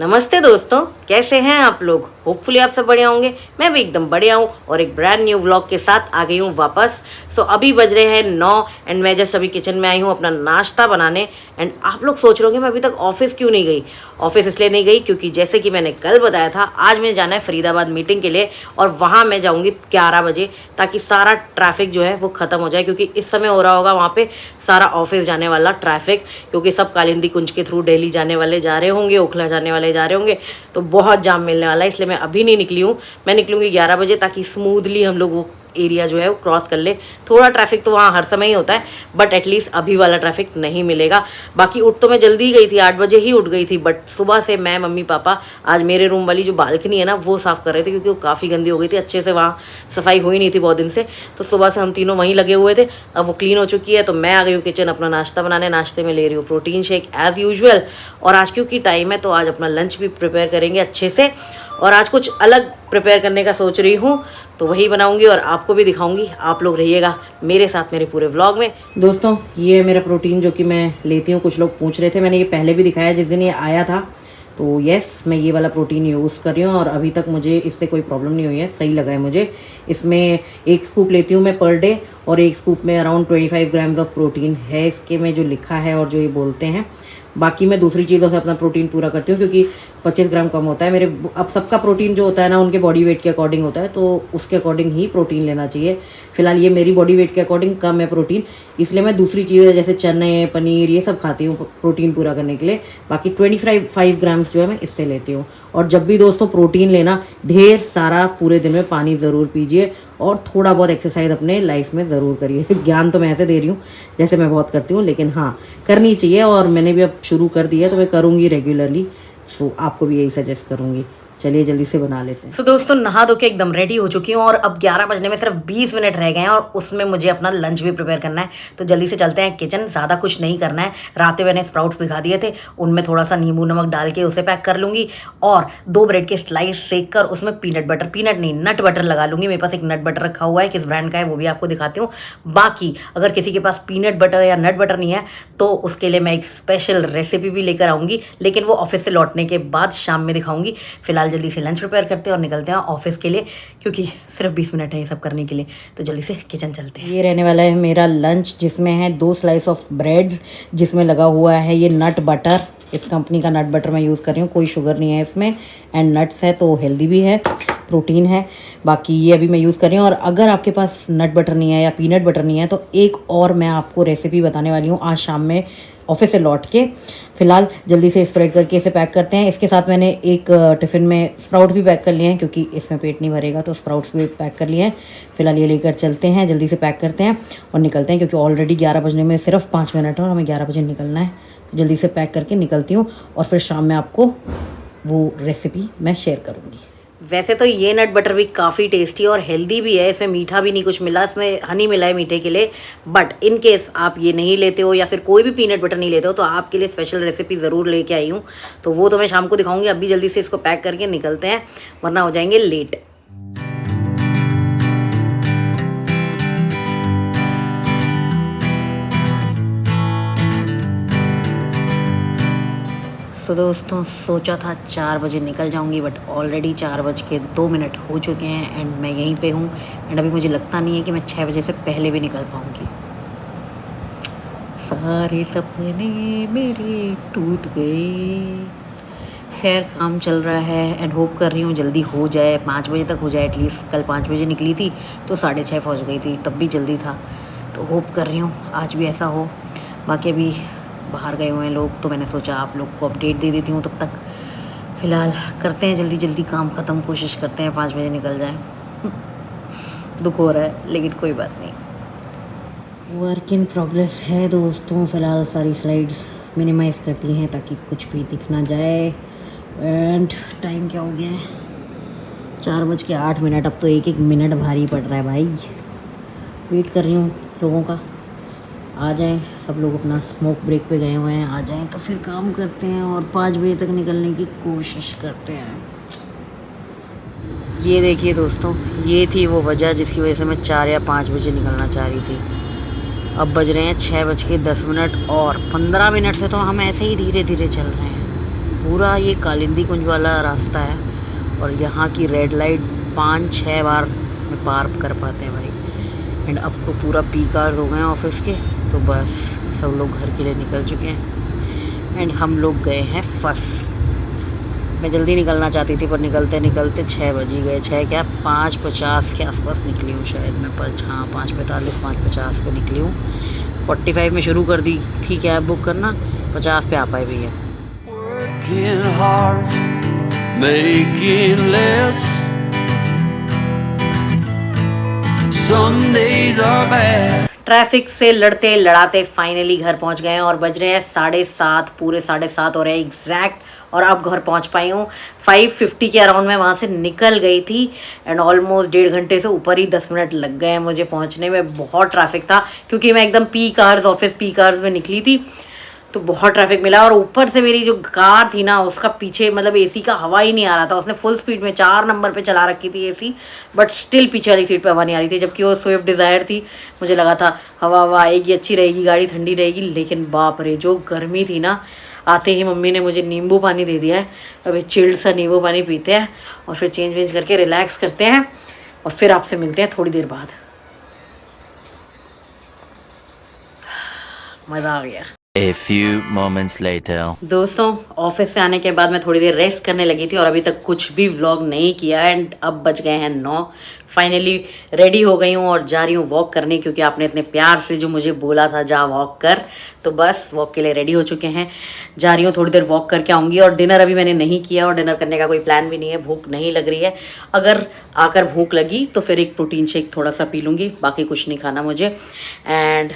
नमस्ते दोस्तों, कैसे हैं आप लोग। होपफुली आप सब बढ़िया होंगे। मैं भी एकदम बढ़िया हूँ और एक ब्रांड न्यू व्लॉग के साथ आ गई हूँ वापस। सो अभी बज रहे हैं 9 एंड मैं जस्ट अभी किचन में आई हूँ अपना नाश्ता बनाने। एंड आप लोग सोच रहे होंगे मैं अभी तक ऑफिस क्यों नहीं गई। ऑफिस इसलिए नहीं गई क्योंकि जैसे कि मैंने कल बताया था, आज मैं जाना है फरीदाबाद मीटिंग के लिए और वहाँ मैं जाऊँगी 11 बजे, ताकि सारा ट्रैफिक जो है वो ख़त्म हो जाए। क्योंकि इस समय हो रहा होगा वहाँ पे सारा ऑफिस जाने वाला ट्रैफिक, क्योंकि सब कालिंदी कुंज के थ्रू दिल्ली जाने वाले जा रहे होंगे, ओखला जाने वाले जा रहे होंगे, तो बहुत जाम मिलने वाला है। इसलिए मैं अभी नहीं निकली हूँ, मैं निकलूँगी 11 बजे, ताकि स्मूथली हम लोग वो एरिया जो है वो क्रॉस कर ले। थोड़ा ट्रैफिक तो वहाँ हर समय ही होता है, बट एटलीस्ट अभी वाला ट्रैफिक नहीं मिलेगा। बाकी उठ तो मैं जल्दी ही गई थी, 8 बजे ही उठ गई थी, बट सुबह से मैं, मम्मी पापा आज मेरे रूम वाली जो बालकनी है ना वो साफ़ कर रहे थे, क्योंकि वो काफ़ी गंदी हो गई थी, अच्छे से वहाँ सफाई हुई नहीं थी बहुत दिन से। तो सुबह से हम तीनों वहीं लगे हुए थे, अब वो क्लीन हो चुकी है। तो मैं आ गई हूँ किचन अपना नाश्ता बनाने। नाश्ते में ले रही हूँ प्रोटीन शेक एज़ यूजुअल, और आज क्योंकि टाइम है तो आज अपना लंच भी प्रिपेयर करेंगे अच्छे से। और आज कुछ अलग प्रिपेयर करने का सोच रही हूँ, तो वही बनाऊंगी और आपको भी दिखाऊंगी। आप लोग रहिएगा मेरे साथ मेरे पूरे व्लॉग में। दोस्तों, ये है मेरा प्रोटीन जो कि मैं लेती हूँ। कुछ लोग पूछ रहे थे, मैंने ये पहले भी दिखाया जिस दिन ये आया था। तो यस, मैं ये वाला प्रोटीन यूज़ कर रही हूँ और अभी तक मुझे इससे कोई प्रॉब्लम नहीं हुई है, सही लगा है मुझे। इसमें 1 स्कूप लेती हूँ मैं पर डे, और 1 स्कूप में अराउंड 25 ग्राम्स ऑफ प्रोटीन है इसके में जो लिखा है और जो ये बोलते हैं। बाकी मैं दूसरी चीज़ों से अपना प्रोटीन पूरा करती हूँ, क्योंकि 25 ग्राम कम होता है मेरे। अब सबका प्रोटीन जो होता है ना उनके बॉडी वेट के अकॉर्डिंग होता है, तो उसके अकॉर्डिंग ही प्रोटीन लेना चाहिए। फिलहाल ये मेरी बॉडी वेट के अकॉर्डिंग कम है प्रोटीन, इसलिए मैं दूसरी चीज़ें जैसे चने, पनीर, ये सब खाती हूँ प्रोटीन पूरा करने के लिए। बाकी 25 ग्राम्स जो है मैं इससे लेती हूँ। और जब भी दोस्तों प्रोटीन लेना, ढेर सारा पूरे दिन में पानी ज़रूर पीजिए और थोड़ा बहुत एक्सरसाइज अपने लाइफ में ज़रूर करिए। ज्ञान तो मैं ऐसे दे रही हूँ जैसे मैं बहुत करती हूँ, लेकिन हाँ करनी चाहिए, और मैंने भी अब शुरू कर दिया है तो मैं करूँगी रेगुलरली। सो आपको भी यही सजेस्ट करूँगी। चलिए जल्दी से बना लेते हैं। दोस्तों, नहा धो के एकदम रेडी हो चुकी हूँ और अब 11 बजने में सिर्फ 20 मिनट रह गए हैं और उसमें मुझे अपना लंच भी प्रिपेयर करना है। तो जल्दी से चलते हैं किचन। ज़्यादा कुछ नहीं करना है। रात मैंने स्प्राउट्स भिगा दिए थे, उनमें थोड़ा सा नींबू नमक डाल के उसे पैक कर लूँगी और 2 ब्रेड के स्लाइस सेक कर उसमें नट बटर लगा लूँगी। मेरे पास एक नट बटर रखा हुआ है, किस ब्रांड का है वो भी आपको दिखाती हूँ। बाकी अगर किसी के पास पीनट बटर या नट बटर नहीं है तो उसके लिए मैं एक स्पेशल रेसिपी भी लेकर आऊँगी, लेकिन वो ऑफिस से लौटने के बाद शाम में दिखाऊँगी। फिलहाल जल्दी से लंच प्रिपेयर करते हैं और निकलते हैं ऑफिस के लिए, क्योंकि सिर्फ 20 मिनट है ये सब करने के लिए। तो जल्दी से किचन चलते हैं। ये रहने वाला है मेरा लंच, जिसमें है 2 स्लाइस ऑफ ब्रेड, जिसमें लगा हुआ है ये नट बटर। इस कंपनी का नट बटर मैं यूज़ कर रही हूँ, कोई शुगर नहीं है इसमें, एंड नट्स है तो हेल्दी भी है, प्रोटीन है। बाकी ये अभी मैं यूज़ कर रही हूँ। और अगर आपके पास नट बटर नहीं है या पीनट बटर नहीं है तो एक और मैं आपको रेसिपी बताने वाली हूँ आज शाम में ऑफिस से लौट के। फिलहाल जल्दी से स्प्रेड करके इसे पैक करते हैं। इसके साथ मैंने एक टिफ़िन में स्प्राउट भी पैक कर लिए हैं, क्योंकि इसमें पेट नहीं भरेगा, तो स्प्राउट्स भी पैक कर लिए हैं। फिलहाल ये लेकर चलते हैं, जल्दी से पैक करते हैं और निकलते हैं, क्योंकि ऑलरेडी 11 बजने में सिर्फ 5 मिनट है और हमें 11 बजे निकलना है। तो जल्दी से पैक करके निकलती हूँ और फिर शाम में आपको वो रेसिपी मैं शेयर करूँगी। वैसे तो ये नट बटर भी काफ़ी टेस्टी और हेल्दी भी है, इसमें मीठा भी नहीं कुछ मिला, इसमें हनी मिला है मीठे के लिए। बट इन केस आप ये नहीं लेते हो या फिर कोई भी पीनट बटर नहीं लेते हो तो आपके लिए स्पेशल रेसिपी ज़रूर लेके आई हूँ, तो वो तो मैं शाम को दिखाऊंगी। अभी जल्दी से इसको पैक करके निकलते हैं, वरना हो जाएंगे लेट। तो दोस्तों, सोचा था 4 बजे निकल जाऊंगी, बट ऑलरेडी 4:02 हो चुके हैं एंड मैं यहीं पे हूँ। एंड अभी मुझे लगता नहीं है कि मैं 6 बजे से पहले भी निकल पाऊँगी। सारे सपने मेरे टूट गए। खैर, काम चल रहा है एंड होप कर रही हूँ जल्दी हो जाए, 5 बजे तक हो जाए एटलीस्ट। कल 5 बजे निकली थी तो 6:30 पहुँच गई थी, तब भी जल्दी था। तो होप कर रही हूँ आज भी ऐसा हो। बाकी अभी बाहर गए हुए हैं लोग, तो मैंने सोचा आप लोग को अपडेट दे देती हूँ तब तक। फ़िलहाल करते हैं जल्दी जल्दी काम ख़त्म, कोशिश करते हैं 5 बजे निकल जाए। दुख हो रहा है लेकिन कोई बात नहीं, वर्क इन प्रोग्रेस है दोस्तों। फ़िलहाल सारी स्लाइड्स मिनिमाइज़ कर दी हैं ताकि कुछ भी दिख ना जाए। एंड टाइम क्या हो गया है, 4:08। अब तो एक एक मिनट भारी पड़ रहा है भाई। वेट कर रही हूँ लोगों का, आ जाएं सब लोग। अपना स्मोक ब्रेक पे गए हुए हैं, आ जाएं तो फिर काम करते हैं और 5 बजे तक निकलने की कोशिश करते हैं। ये देखिए दोस्तों, ये थी वो वजह जिसकी वजह से मैं 4 या 5 बजे निकलना चाह रही थी। अब बज रहे हैं 6:10 और 15 मिनट से तो हम ऐसे ही धीरे धीरे चल रहे हैं। पूरा ये कालिंदी कुंज वाला रास्ता है और यहाँ की रेड लाइट 5-6 बार में पार कर पाते हैं भाई। एंड अब तो पूरा पीक आवर्स हो गए हैं ऑफिस के, तो बस सब लोग घर के लिए निकल चुके हैं एंड हम लोग गए हैं फंस। मैं जल्दी निकलना चाहती थी पर निकलते निकलते 6 बज ही गए। 6 क्या 5:50 के आसपास निकली हूँ शायद मैं, पर हाँ 5:45 5:50 को निकली हूँ। 45 में शुरू कर दी थी कैब बुक करना, 50 पे आ पाए भैया। Working hard, making less. Some days are bad. Traffic से लड़ते लड़ाते फाइनली घर पहुंच गए हैं और बज रहे हैं 7:30, पूरे 7:30 हो रहे हैं एग्जैक्ट। और अब घर पहुंच पाई हूँ 5:50 के अराउंड में वहाँ से निकल गई थी एंड ऑलमोस्ट 1.5 घंटे से ऊपर ही 10 मिनट लग गए हैं मुझे पहुँचने में। बहुत ट्रैफिक था क्योंकि मैं एकदम peak hours, office peak hours में निकली थी, तो बहुत ट्रैफिक मिला। और ऊपर से मेरी जो कार थी ना, उसका पीछे मतलब एसी का हवा ही नहीं आ रहा था। उसने फुल स्पीड में 4 नंबर पे चला रखी थी एसी, बट स्टिल पीछे वाली सीट पे हवा नहीं आ रही थी। जबकि वो स्विफ्ट डिज़ायर थी, मुझे लगा था हवा आएगी, अच्छी रहेगी गाड़ी, ठंडी रहेगी, लेकिन बाप रे जो गर्मी थी ना। आते ही मम्मी ने मुझे नींबू पानी दे दिया है, अभी चिल्ड सा नींबू पानी पीते हैं और फिर चेंज वेंज करके रिलैक्स करते हैं और फिर आपसे मिलते हैं थोड़ी देर बाद। मज़ा आ गया। A few moments later. दोस्तों ऑफिस से आने के बाद मैं थोड़ी देर रेस्ट करने लगी थी और अभी तक कुछ भी व्लॉग नहीं किया एंड अब बज गए हैं 9। फाइनली रेडी हो गई हूँ और जा रही हूँ वॉक करने, क्योंकि आपने इतने प्यार से जो मुझे बोला था जा वॉक कर, तो बस वॉक के लिए रेडी हो चुके हैं। जा रही हूँ, थोड़ी देर वॉक करके आऊँगी। और डिनर अभी मैंने नहीं किया और डिनर करने का कोई प्लान भी नहीं है, भूख नहीं लग रही है। अगर आकर भूख लगी तो फिर एक प्रोटीन शेक थोड़ा सा पी लूँगी, बाकी कुछ नहीं खाना मुझे। एंड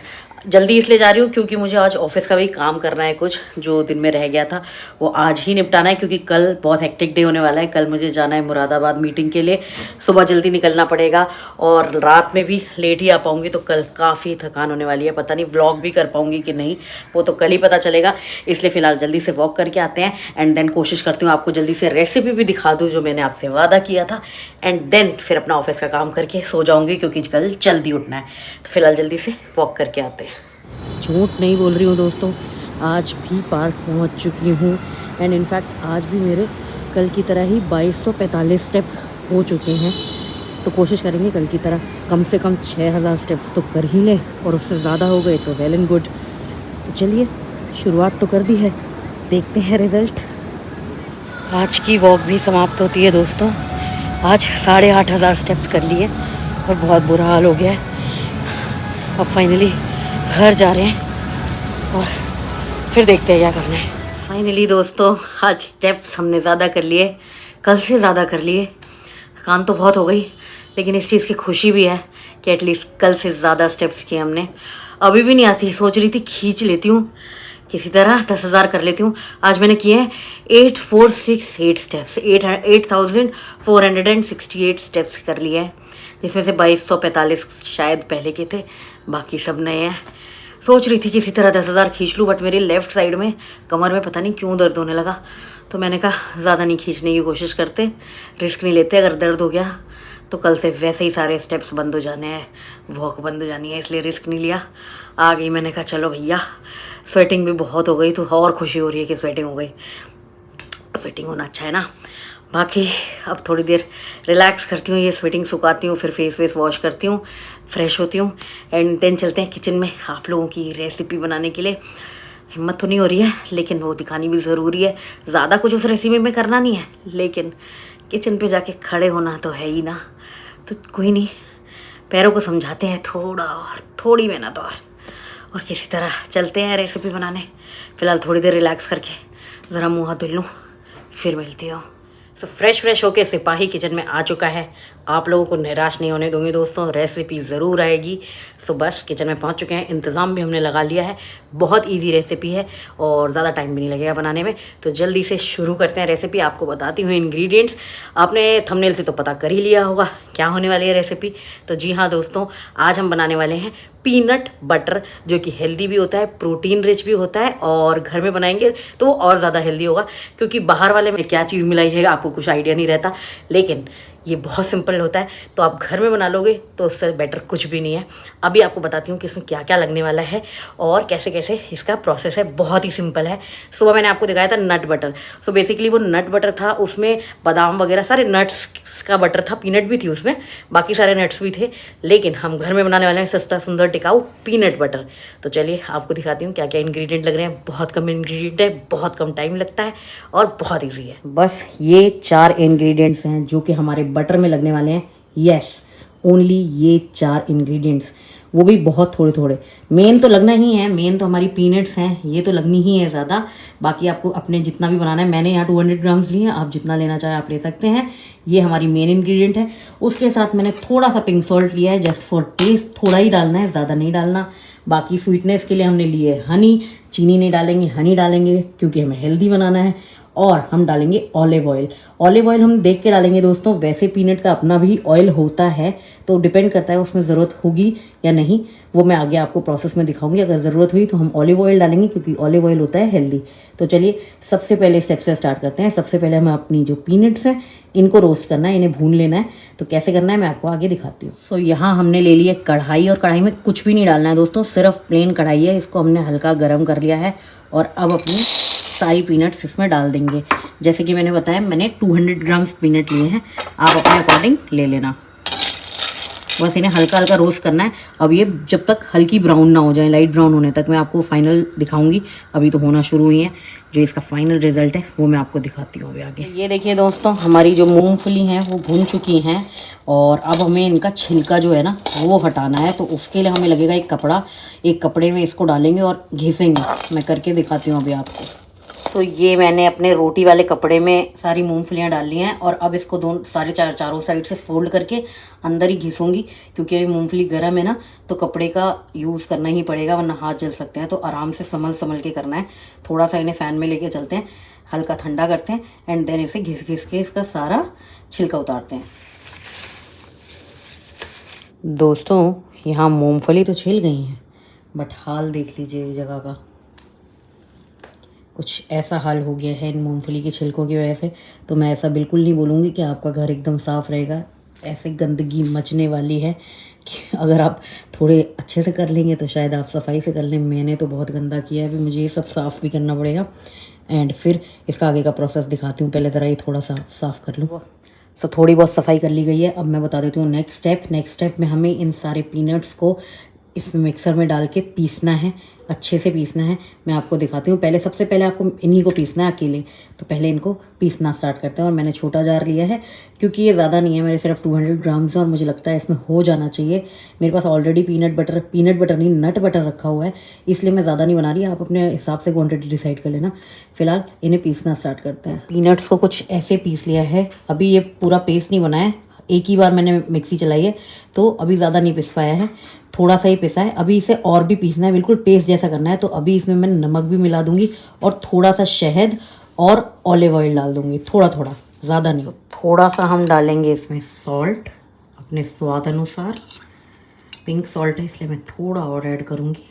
जल्दी इसलिए जा रही हूँ क्योंकि मुझे आज ऑफिस का भी काम करना है, कुछ जो दिन में रह गया था वो आज ही निपटाना है, क्योंकि कल बहुत हेक्टिक डे होने वाला है। कल मुझे जाना है मुरादाबाद मीटिंग के लिए, सुबह जल्दी निकलना पड़ेगा और रात में भी लेट ही आ पाऊँगी, तो कल काफ़ी थकान होने वाली है। पता नहीं व्लॉग भी कर पाऊँगी कि नहीं, वो तो कल ही पता चलेगा। इसलिए फ़िलहाल जल्दी से वॉक करके आते हैं एंड देन कोशिश करती हूँ आपको जल्दी से रेसिपी भी दिखा दूँ जो मैंने आपसे वादा किया था, एंड देन फिर अपना ऑफिस का काम करके सो जाऊँगी क्योंकि कल जल्दी उठना है। तो फिलहाल जल्दी से वॉक करके आते हैं। झूठ नहीं बोल रही हूँ दोस्तों, आज भी पार्क पहुँच चुकी हूँ एंड इनफैक्ट आज भी मेरे कल की तरह ही 2245 स्टेप हो चुके हैं। तो कोशिश करेंगे कल की तरह कम से कम 6000 स्टेप्स तो कर ही लें, और उससे ज़्यादा हो गए तो वेल एंड गुड। तो चलिए शुरुआत तो कर दी है, देखते हैं रिज़ल्ट। आज की वॉक भी समाप्त होती है दोस्तों। आज 8500 स्टेप्स कर लिए और बहुत बुरा हाल हो गया है। अब फाइनली घर जा रहे हैं और फिर देखते हैं क्या करना है। फाइनली दोस्तों आज स्टेप्स हमने ज़्यादा कर लिए, कल से ज़्यादा कर लिए। थकान तो बहुत हो गई, लेकिन इस चीज़ की खुशी भी है कि एटलीस्ट कल से ज़्यादा स्टेप्स किए हमने। अभी भी नहीं आती, सोच रही थी खींच लेती हूँ किसी तरह, 10,000 कर लेती हूँ। आज मैंने किए हैं 8468 स्टेप्स, 8468 स्टेप्स कर लिए हैं, जिसमें से 2245 शायद पहले के थे, बाकी सब नए हैं। सोच रही थी किसी तरह 10,000 खींच लूँ, बट मेरे लेफ़्ट साइड में कमर में पता नहीं क्यों दर्द होने लगा, तो मैंने कहा ज़्यादा नहीं खींचने की कोशिश करते, रिस्क नहीं लेते। अगर दर्द हो गया तो कल से वैसे ही सारे स्टेप्स बंद हो जाने हैं, वॉक बंद हो जानी है, इसलिए रिस्क नहीं लिया। आ गई, मैंने कहा चलो भैया। स्वेटिंग भी बहुत हो गई, तो और खुशी हो रही है कि स्वेटिंग हो गई। स्वेटिंग होना अच्छा है ना। बाकी अब थोड़ी देर रिलैक्स करती हूँ, ये स्वेटिंग सुखाती हूँ, फिर फेस वेस वॉश करती हूँ, फ्रेश होती हूँ एंड देन चलते हैं किचन में आप लोगों की रेसिपी बनाने के लिए। हिम्मत तो नहीं हो रही है, लेकिन वो दिखानी भी ज़रूरी है। ज़्यादा कुछ उस रेसिपी में करना नहीं है, लेकिन किचन पे जाके खड़े होना तो है ही ना। तो कोई नहीं, पैरों को समझाते हैं थोड़ा और, थोड़ी मेहनत और किसी तरह चलते हैं रेसिपी बनाने। फ़िलहाल थोड़ी देर रिलैक्स करके ज़रा मुँह हाथ धुल लूँ, फिर मिलती हूँ। तो फ्रेश होके सिपाही किचन में आ चुका है। आप लोगों को निराश नहीं होने दूंगी दोस्तों, रेसिपी ज़रूर आएगी। सो बस किचन में पहुंच चुके हैं, इंतज़ाम भी हमने लगा लिया है। बहुत इजी रेसिपी है और ज़्यादा टाइम भी नहीं लगेगा बनाने में। तो जल्दी से शुरू करते हैं रेसिपी। आपको बताती हूँ इंग्रेडिएंट्स, आपने थंबनेल से तो पता कर ही लिया होगा क्या होने वाली है रेसिपी। तो जी हाँ दोस्तों, आज हम बनाने वाले हैं पीनट बटर, जो कि हेल्दी भी होता है, प्रोटीन रिच भी होता है, और घर में बनाएंगे तो और ज़्यादा हेल्दी होगा, क्योंकि बाहर वाले में क्या चीज़ मिलाई है आपको कुछ आइडिया नहीं रहता। लेकिन ये बहुत सिंपल होता है, तो आप घर में बना लोगे तो उससे बेटर कुछ भी नहीं है। अभी आपको बताती हूँ कि इसमें क्या क्या लगने वाला है और कैसे कैसे इसका प्रोसेस है। बहुत ही सिंपल है। सुबह मैंने आपको दिखाया था नट बटर। सो बेसिकली वो नट बटर था, उसमें बादाम वगैरह सारे नट्स का बटर था, पीनट भी थी उसमें, बाकी सारे नट्स भी थे। लेकिन हम घर में बनाने वाले हैं सस्ता सुंदर टिकाऊ पीनट बटर। तो चलिए आपको दिखाती हूँ क्या क्या इंग्रेडिएंट लग रहे हैं। बहुत कम इंग्रेडिएंट है, बहुत कम टाइम लगता है और बहुत ईजी है। बस ये 4 इंग्रेडिएंट्स हैं जो कि हमारे बटर में लगने वाले हैं। यस, ओनली ये 4 इंग्रेडिएंट्स, वो भी बहुत थोड़े थोड़े। मेन तो लगना ही है, मेन तो हमारी पीनट्स हैं, ये तो लगनी ही है ज़्यादा। बाकी आपको अपने जितना भी बनाना है, मैंने यहाँ 200 ग्राम्स लिए हैं, आप जितना लेना चाहें आप ले सकते हैं। ये हमारी मेन इंग्रेडिएंट है। उसके साथ मैंने थोड़ा सा पिंक सॉल्ट लिया है, जस्ट फॉर टेस्ट, थोड़ा ही डालना है, ज़्यादा नहीं डालना। बाकी स्वीटनेस के लिए हमने लिए है हनी, चीनी नहीं डालेंगे, हनी डालेंगे क्योंकि हमें हेल्दी बनाना है। और हम डालेंगे ऑलिव ऑयल। ऑलिव ऑयल हम देख के डालेंगे दोस्तों, वैसे पीनट का अपना भी ऑयल होता है, तो डिपेंड करता है उसमें ज़रूरत होगी या नहीं, वो मैं आगे आपको प्रोसेस में दिखाऊंगी। अगर ज़रूरत हुई तो हम ऑलिव ऑयल डालेंगे क्योंकि ऑलिव ऑयल होता है हेल्दी। तो चलिए सबसे पहले स्टेप से स्टार्ट करते हैं। सबसे पहले हमें अपनी जो पीनट्स हैं इनको रोस्ट करना है, इन्हें भून लेना है। तो कैसे करना है मैं आपको आगे दिखाती हूँ। सो यहाँ हमने ले लिया कढ़ाई, और कढ़ाई में कुछ भी नहीं डालना है दोस्तों, सिर्फ प्लेन कढ़ाई है। इसको हमने हल्का गर्म कर लिया है और अब अपनी सारी पीनट्स इसमें डाल देंगे। जैसे कि मैंने बताया, मैंने 200 ग्राम्स पीनट लिए हैं, आप अपने अकॉर्डिंग ले लेना। बस इन्हें हल्का हल्का रोस्ट करना है। अब ये जब तक हल्की ब्राउन ना हो जाए, लाइट ब्राउन होने तक, मैं आपको फाइनल दिखाऊंगी। अभी तो होना शुरू हुई है, जो इसका फाइनल रिजल्ट है वो मैं आपको दिखाती हूँ अभी आगे। ये देखिए दोस्तों, हमारी जो मूंगफली हैं वो भून चुकी हैं और अब हमें इनका छिलका जो है ना वो हटाना है। तो उसके लिए हमें लगेगा एक कपड़ा, एक कपड़े में इसको डालेंगे और घिसेंगे। मैं करके दिखाती हूँ अभी आपको। तो ये मैंने अपने रोटी वाले कपड़े में सारी मूंगफलियाँ डाल ली हैं और अब इसको चारों साइड से फोल्ड करके अंदर ही घिसूंगी, क्योंकि अभी मूंगफली गर्म है ना, तो कपड़े का यूज़ करना ही पड़ेगा वरना हाथ जल सकते हैं। तो आराम से संभल के करना है। थोड़ा सा इन्हें फ़ैन में लेके चलते हैं, हल्का ठंडा करते हैं एंड देन इसे घिस के इसका सारा छिलका उतारते हैं। दोस्तों यहाँ मूंगफली तो छिल गई हैं, बट हाल देख लीजिए इस जगह का, कुछ ऐसा हाल हो गया है इन मूंगफली के छिलकों की वजह से। तो मैं ऐसा बिल्कुल नहीं बोलूँगी कि आपका घर एकदम साफ़ रहेगा, ऐसे गंदगी मचने वाली है कि अगर आप थोड़े अच्छे से कर लेंगे तो शायद आप सफाई से कर लें। मैंने तो बहुत गंदा किया है, अभी मुझे ये सब साफ़ भी करना पड़ेगा एंड फिर इसका आगे का प्रोसेस दिखाती हूँ। पहले ज़रा ये थोड़ा सा साफ़ कर लूँ। तो थोड़ी बहुत सफाई कर ली गई है। अब मैं बता देती हूँ नेक्स्ट स्टेप में हमें इन सारे पीनट्स को इस मिक्सर में डाल के पीसना है, अच्छे से पीसना है। मैं आपको दिखाती हूँ। सबसे पहले आपको इन्हीं को पीसना है अकेले, तो पहले इनको पीसना स्टार्ट करते हैं। और मैंने छोटा जार लिया है क्योंकि ये ज़्यादा नहीं है, मेरे सिर्फ 200 ग्राम्स है और मुझे लगता है इसमें हो जाना चाहिए। मेरे पास ऑलरेडी पीनट बटर नहीं नट बटर रखा हुआ है, इसलिए मैं ज़्यादा नहीं बना रही। आप अपने हिसाब से क्वान्टिटी डिसाइड कर लेना। फिलहाल इन्हें पीसना स्टार्ट करते हैं। पीनट्स को कुछ ऐसे पीस लिया है, अभी ये पूरा पेस्ट नहीं बना है, एक ही बार मैंने मिक्सी चलाई है तो अभी ज़्यादा नहीं पिस पाया है, थोड़ा सा ही पिसा है। अभी इसे और भी पीसना है, बिल्कुल पेस्ट जैसा करना है। तो अभी इसमें मैं नमक भी मिला दूंगी और थोड़ा सा शहद और ऑलिव ऑयल डाल दूंगी, थोड़ा थोड़ा, ज़्यादा नहीं। तो थोड़ा सा हम डालेंगे इसमें सॉल्ट अपने स्वाद अनुसार। पिंक सॉल्ट है इसलिए मैं थोड़ा और ऐड करूँगी।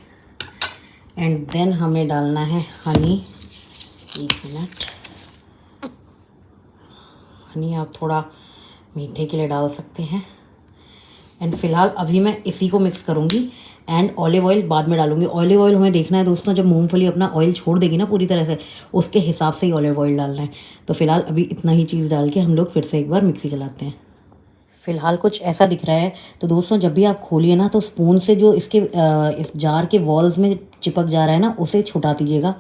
एंड देन हमें डालना है हनी। 1 मिनट, हनी आप थोड़ा मीठे के लिए डाल सकते हैं। एंड फिलहाल अभी मैं इसी को मिक्स करूँगी एंड ऑलिव ऑयल बाद में डालूंगी। ऑलिव ऑयल हमें देखना है दोस्तों, जब मूंगफली अपना ऑयल छोड़ देगी ना पूरी तरह से, उसके हिसाब से ही ऑलिव ऑयल डालना है। तो फिलहाल अभी इतना ही चीज़ डाल के हम लोग फिर से एक बार मिक्सी चलाते हैं। फिलहाल कुछ ऐसा दिख रहा है। तो दोस्तों जब भी आप खोलिए ना, तो स्पून से जो इसके इस जार के वॉल्स में चिपक जा रहा है ना, उसे छुटा दीजिएगा।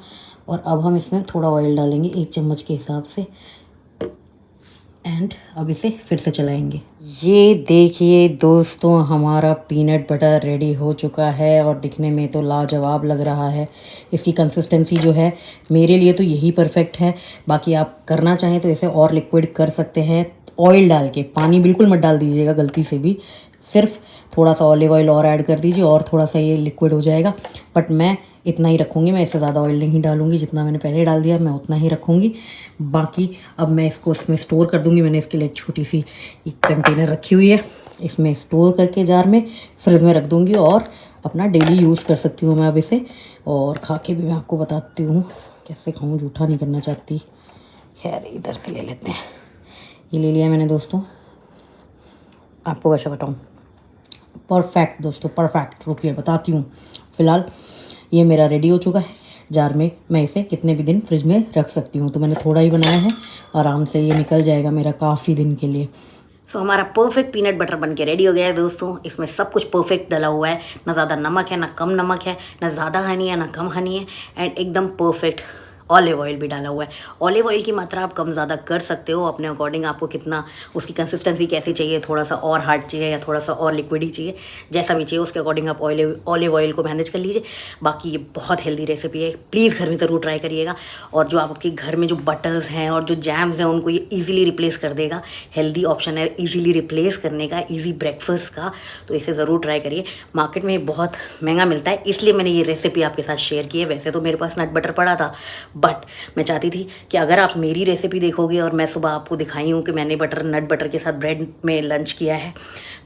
और अब हम इसमें थोड़ा ऑयल डालेंगे 1 चम्मच के हिसाब से एंड अब इसे फिर से चलाएंगे। ये देखिए दोस्तों, हमारा पीनट बटर रेडी हो चुका है और दिखने में तो लाजवाब लग रहा है। इसकी कंसिस्टेंसी जो है मेरे लिए तो यही परफेक्ट है। बाकी आप करना चाहें तो इसे और लिक्विड कर सकते हैं ऑयल डाल के। पानी बिल्कुल मत डाल दीजिएगा गलती से भी, सिर्फ थोड़ा सा ऑलिव ऑयल और ऐड कर दीजिए और थोड़ा सा ये लिक्विड हो जाएगा। बट मैं इतना ही रखूँगी, मैं इससे ज़्यादा ऑयल नहीं डालूँगी। जितना मैंने पहले डाल दिया मैं उतना ही रखूँगी। बाकी अब मैं इसको इसमें स्टोर कर दूँगी। मैंने इसके लिए एक छोटी सी एक कंटेनर रखी हुई है, इसमें स्टोर करके जार में फ्रिज में रख दूँगी और अपना डेली यूज़ कर सकती हूँ मैं अब इसे। और खा के भी मैं आपको बताती हूँ कैसे खाऊँ, जूठा नहीं करना चाहती। खैर इधर से ले लेते हैं। ये ले लिया मैंने दोस्तों आपको कैसे बताऊँ, परफेक्ट दोस्तों, परफेक्ट। रुकिए बताती हूँ। फ़िलहाल ये मेरा रेडी हो चुका है जार में। मैं इसे कितने भी दिन फ्रिज में रख सकती हूँ, तो मैंने थोड़ा ही बनाया है, आराम से ये निकल जाएगा मेरा काफ़ी दिन के लिए। सो हमारा परफेक्ट पीनट बटर बन के रेडी हो गया है दोस्तों। इसमें सब कुछ परफेक्ट डला हुआ है, ना ज़्यादा नमक है ना कम नमक है, ना ज़्यादा हनी है ना कम हनी है, एंड एकदम परफेक्ट ऑलिव ऑयल भी डाला हुआ है। ऑलिव ऑयल की मात्रा आप कम ज़्यादा कर सकते हो अपने अकॉर्डिंग, आपको कितना उसकी कंसिस्टेंसी कैसी चाहिए, थोड़ा सा और हार्ड चाहिए या थोड़ा सा और लिक्विडी चाहिए, जैसा भी चाहिए उसके अकॉर्डिंग आप ऑलिव ऑयल को मैनेज कर लीजिए। बाकी ये बहुत हेल्दी रेसिपी है, प्लीज़ घर में ज़रूर ट्राई करिएगा। और जो आपके घर में जो बटर्स हैं और जो जैम्स हैं उनको ये ईजिली रिप्लेस कर देगा। हेल्दी ऑप्शन है ईजिली रिप्लेस करने का, ईजी ब्रेकफास्ट का, तो इसे ज़रूर ट्राई करिए। मार्केट में बहुत महंगा मिलता है, इसलिए मैंने ये रेसिपी आपके साथ शेयर की है। वैसे तो मेरे पास नट बटर पड़ा था, बट मैं चाहती थी कि अगर आप मेरी रेसिपी देखोगे और मैं सुबह आपको दिखाई हूँ कि मैंने नट बटर के साथ ब्रेड में लंच किया है,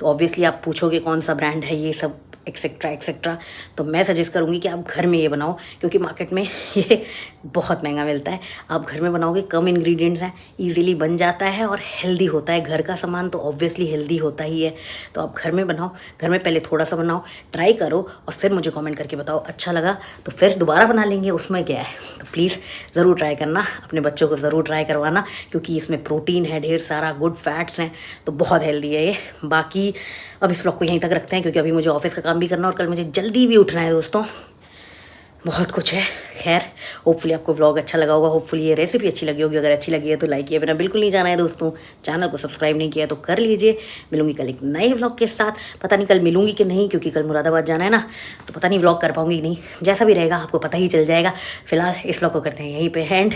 तो ऑब्वियसली आप पूछोगे कौन सा ब्रांड है ये सब एक्सेट्रा एक्सेट्रा। तो मैं सजेस्ट करूँगी कि आप घर में ये बनाओ, क्योंकि मार्केट में ये बहुत महंगा मिलता है। आप घर में बनाओगे, कम इंग्रेडिएंट्स हैं, इजीली बन जाता है और हेल्दी होता है। घर का सामान तो ऑब्वियसली हेल्दी होता ही है। तो आप घर में बनाओ, घर में पहले थोड़ा सा बनाओ, ट्राई करो और फिर मुझे कमेंट करके बताओ अच्छा लगा तो फिर दोबारा बना लेंगे, उसमें क्या है। तो प्लीज़ ज़रूर ट्राई करना, अपने बच्चों को ज़रूर ट्राई करवाना, क्योंकि इसमें प्रोटीन है ढेर सारा, गुड फैट्स हैं, तो बहुत हेल्दी है ये। बाकी अब इस व्लॉग को यहीं तक रखते हैं, क्योंकि अभी मुझे ऑफिस का काम भी करना और कल मुझे जल्दी भी उठना है दोस्तों, बहुत कुछ है। खैर, होपफुली आपको व्लॉग अच्छा लगा होगा, होपफुली ये रेसिपी अच्छी लगी होगी। अगर अच्छी लगी है तो लाइक किए बिना बिल्कुल नहीं जाना है दोस्तों। चैनल को सब्सक्राइब नहीं किया तो कर लीजिए। मिलूंगी कल एक नए व्लॉग के साथ, पता नहीं कल मिलूंगी कि नहीं, क्योंकि कल मुरादाबाद जाना है ना, तो पता नहीं व्लॉग कर पाऊंगी कि नहीं। जैसा भी रहेगा आपको पता ही चल जाएगा। फिलहाल इस व्लॉग को करते हैं यहीं पे एंड।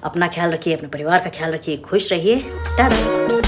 अपना ख्याल रखिए, अपने परिवार का ख्याल रखिए, खुश रहिए, टाटा।